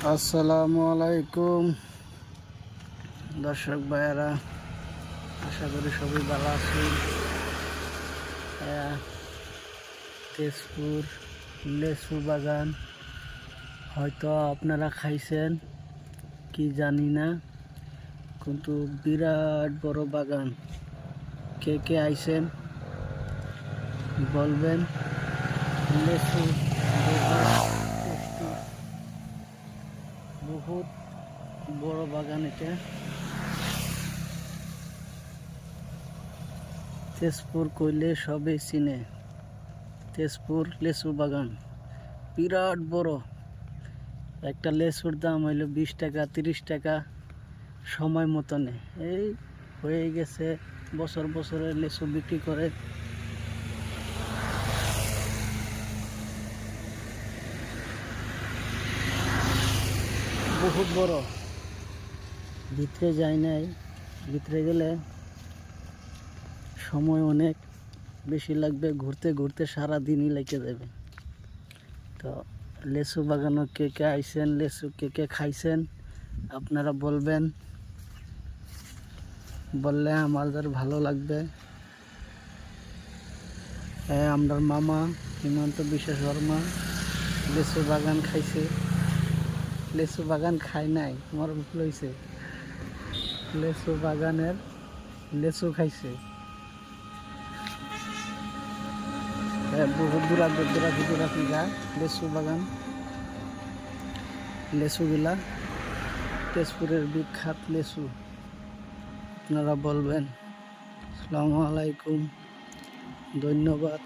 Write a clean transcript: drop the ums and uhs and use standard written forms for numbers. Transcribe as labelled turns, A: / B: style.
A: আসসালামু আলাইকুম দর্শক ভাইয়ারা, আশা করি সবাই ভালো আছেন। তেজপুর লেচু বাগান হয়তো আপনারা খাইছেন কি জানি না, কিন্তু বিরাট বড় বাগান। কে কে আইছেন বলবেন। লেচু বহুত বড় বাগান এটা। তেজপুর কইলে সবে চিনে। তেজপুর লেচু বাগান বিরাট বড়। একটা লেচুর দাম হইল 20 টাকা 30 টাকা সময় মতনে। এই হয়ে গেছে বছর বছরের লেচু বিক্রি করে। বহুত বড়, ভিতরে যাই নাই। ভিতরে গেলে সময় অনেক বেশি লাগবে, ঘুরতে ঘুরতে সারা দিনই লেগে যাবে। তো লেচু বাগানও কে কে আইছেন, লেচু কে কে খাইছেন আপনারা বলবেন, বললে আমাদের ভালো লাগবে। আমার মামা হিমন্ত বিশ্ব শর্মা লেচু বাগান খাইছে। লেচু বাগান খাই নাই, আমার ভুল হয়েছে। লেচু বাগানের লেচু খাইছে। বহুত দূরাতি যায় লেচু বাগান। লেচুগুলা তেজপুরের বিখ্যাত লেচু। আপনারা বলবেন। আসসালামু আলাইকুম, ধন্যবাদ।